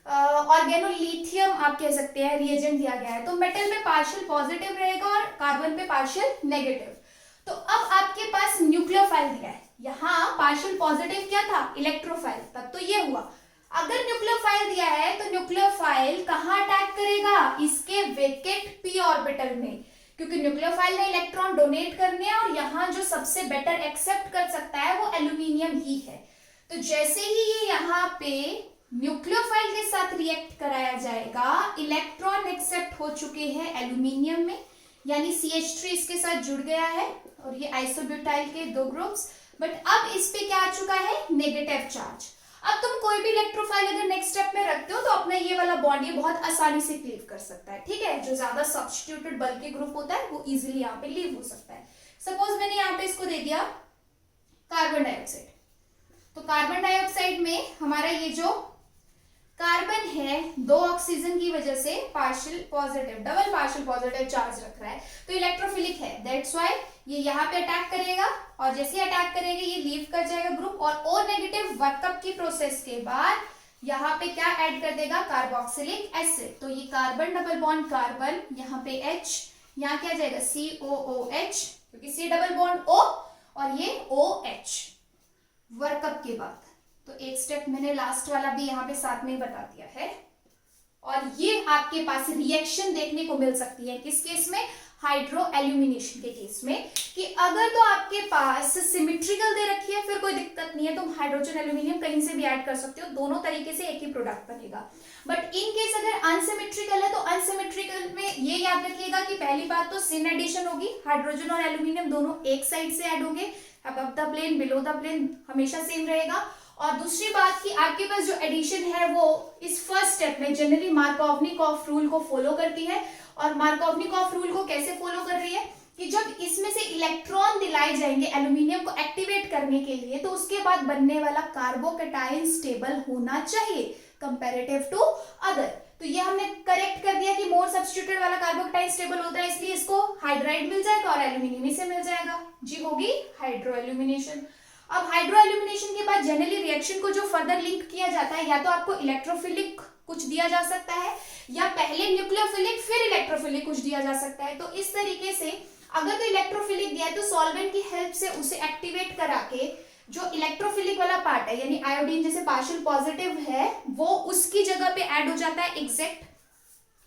ऑर्गेनोलिथियम आप कह सकते हैं, रिएजेंट दिया गया है, तो मेटल में पार्शियल पॉजिटिव रहेगा और कार्बन पे पार्शियल नेगेटिव। तो अब आपके पास न्यूक्लियोफाइल दिया है, यहाँ पार्शियल पॉजिटिव क्या था, इलेक्ट्रोफाइल, तब तो ये हुआ। अगर न्यूक्लियोफाइल दिया है तो न्यूक्लियोफाइल कहाँ अटैक करेगा, इसके वेकेंट p ऑर्बिटल में, क्योंकि न्यूक्लियोफाइल ने इलेक्ट्रॉन डोनेट करने हैं और यहाँ जो सबसे बेटर एक्सेप्ट कर सकता है वो एल्यूमिनियम ही है। तो जैसे ही ये यहाँ पे न्यूक्लियोफाइल के साथ रिएक्ट कराया जाएगा, इलेक्ट्रॉन एक्सेप्ट हो चुके हैं एल्यूमिनियम में, यानी CH3 इसके साथ जुड़ गया है और ये आइसोब्यूटाइल के 2 ग्रुप्स, बट अब इस पे क्या आ चुका है, नेगेटिव चार्ज। अब तुम कोई भी इलेक्ट्रोफाइल अगर नेक्स्ट स्टेप में रखते हो तो अपना ये वाला बॉन्ड ये बहुत आसानी से क्लीव कर सकता है, ठीक है, जो ज्यादा सब्स्टिट्यूटेड बल्कि ग्रुप होता है वो इजीली यहाँ पे लीव हो सकता है। सपोज मैंने यहाँ पे इसको दे दिया कार्बन डाइऑक्साइड, तो कार्बन डाइऑक्साइड में हमारा ये जो कार्बन है 2 ऑक्सीजन की वजह से partial positive, double partial positive charge रख रहा है, तो इलेक्ट्रोफिलिक है, दैट्स व्हाई ये यहाँ पे अटैक करेगा और जैसे अटैक करेगा ये लीव कर जाएगा ग्रुप और O नेगेटिव वर्कअप की प्रोसेस के बाद यहाँ पे क्या ऐड कर देगा, कार्बोक्सिलिक एसिड। तो ये कार्बन डबल बॉन्ड कार्बन, यहाँ पे H, यहाँ क्या जाएगा COOH, क्योंकि C डबल बॉन्ड O और ये OH वर्कअप के बाद। तो एक स्टेप मैंने लास्ट वाला भी यहाँ पे साथ में बता दिया है। और ये आपके पास रिएक्शन देखने को मिल सकती है किस केस में, हाइड्रो एल्यूमिनेशन के केस में, कि अगर तो आपके पास सिमेट्रिकल दे रखी है फिर कोई दिक्कत नहीं है, तुम हाइड्रोजन एल्यूमिनियम कहीं से भी ऐड कर सकते हो, दोनों तरीके से एक ही प्रोडक्ट बनेगा। बट इन केस अगर अनसिमेट्रिकल है तो अनसिमेट्रिकल में ये याद रखिएगा कि पहली बात तो सिन एडिशन होगी, हाइड्रोजन और एल्यूमिनियम दोनों एक साइड से ऐड होंगे, above the plane below the plane हमेशा सेम रहेगा। और दूसरी बात कि आपके पास जो एडिशन है वो इस फर्स्ट स्टेप में जनरली मार्कोवनिकॉफ रूल को फॉलो करती है। और मार्कोवनिकॉफ रूल को कैसे फॉलो कर रही है कि जब इसमें से इलेक्ट्रॉन दिलाए जाएंगे एल्यूमिनियम को एक्टिवेट करने के लिए, तो उसके बाद बनने वाला कार्बोकैटायन स्टेबल होना चाहिए कंपैरेटिव टू अदर। तो ये हमने करेक्ट कर दिया कि मोर सब्स्टिट्यूटेड वाला कार्बोकैटायन स्टेबल होता है, इसलिए इसको हाइड्राइड मिल जाएगा और एल्यूमिनियम से मिल जाएगा, जी होगी हाइड्रो एल्यूमिनेशन। अब हाइड्रो एल्यूमिनेशन के बाद जनरली रिएक्शन को जो फर्दर लिंक किया जाता है, या तो आपको इलेक्ट्रोफिलिक कुछ दिया जा सकता है या पहले न्यूक्लियोफिलिक फिर इलेक्ट्रोफिलिक कुछ दिया जा सकता है। तो इस तरीके से अगर तो इलेक्ट्रोफिलिक दिया है तो सॉल्वेंट की हेल्प से उसे एक्टिवेट करा के जो इलेक्ट्रोफिलिक वाला पार्ट है, यानी आयोडीन जैसे पार्शियल पॉजिटिव है, वो उसकी जगह पे ऐड हो जाता है एग्जैक्ट।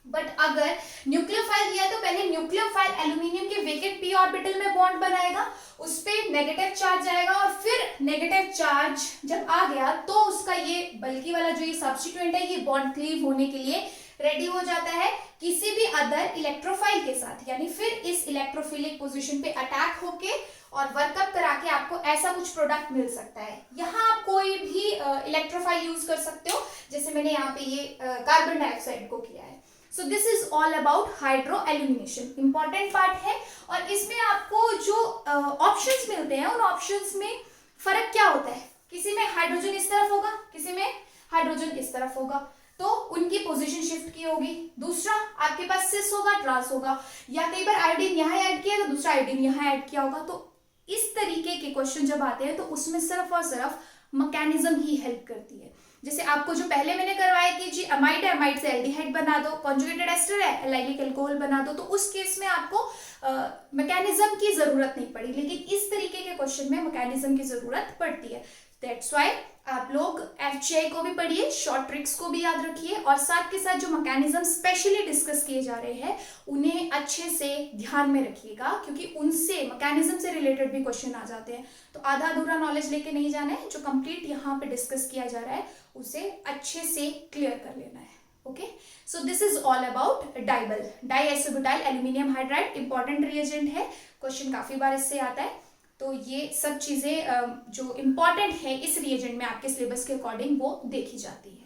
बट अगर न्यूक्लियोफाइल दिया तो पहले न्यूक्लियोफाइल एल्यूमिनियम के वेकेंट p ऑर्बिटल में बॉन्ड बनाएगा, उस पे नेगेटिव चार्ज आएगा और फिर नेगेटिव चार्ज जब आ गया तो उसका ये बल्कि वाला जो ये सब्स्टिट्यूएंट है ये बॉन्ड क्लीव होने के लिए रेडी हो जाता है किसी भी अदर इलेक्ट्रोफाइल के साथ, यानी फिर इस इलेक्ट्रोफिलिक पोजीशन पे अटैक होके और वर्कअप करा के आपको ऐसा कुछ प्रोडक्ट मिल सकता है। यहाँ आप कोई भी इलेक्ट्रोफाइल यूज कर सकते हो, जैसे मैंने यहाँ पे ये कार्बन डाइऑक्साइड को किया है। सो this is all about hydro illumination, important part है। और इसमें आपको जो ऑप्शंस मिलते हैं उन ऑप्शंस में फर्क क्या होता है, किसी में हाइड्रोजन इस तरफ होगा, किसी में हाइड्रोजन इस तरफ होगा, तो उनकी पोजीशन शिफ्ट की होगी। दूसरा आपके पास सिस होगा, ट्रांस होगा, या कई बार आयोडीन यहाँ ऐड किया तो दूसरा आयोडीन यहाँ ऐड किया होगा। तो इस तरीके के क्वेश्चन जब आते हैं तो उसमें सिर्फ और सिर्फ मैकेनिज्म ही हेल्प करती है। जैसे आपको जो पहले मैंने करवाया कि जी अमाइड है, अमाइड से एल्डिहाइड बना दो, कॉन्जुगेटेड एस्टर है, एलाइलिक अल्कोहल बना दो, तो उस केस में आपको मैकेनिज्म की जरूरत नहीं पड़ी, लेकिन इस तरीके के क्वेश्चन में मैकेनिज्म की जरूरत पड़ती है। दैट्स व्हाई आप लोग FGI को भी पढ़िए, शॉर्ट ट्रिक्स को भी याद रखिए, और साथ के साथ जो मैकेनिज्म स्पेशली डिस्कस किए जा रहे हैं उन्हें अच्छे से ध्यान में रखिएगा, क्योंकि उनसे मैकेनिज्म से रिलेटेड भी क्वेश्चन आ जाते हैं। तो आधा अधूरा नॉलेज लेके नहीं जाना है, जो कंप्लीट यहाँ पे डिस्कस किया जा रहा है उसे अच्छे से क्लियर कर लेना है। Okay, so this is all about DIBAL, diisobutyl aluminium hydride, important reagent है, क्वेश्चन काफी बार इससे आता है। तो ये सब चीजें जो इम्पोर्टेंट है इस रिएजेंट में आपके सिलेबस के अकॉर्डिंग वो देखी जाती है।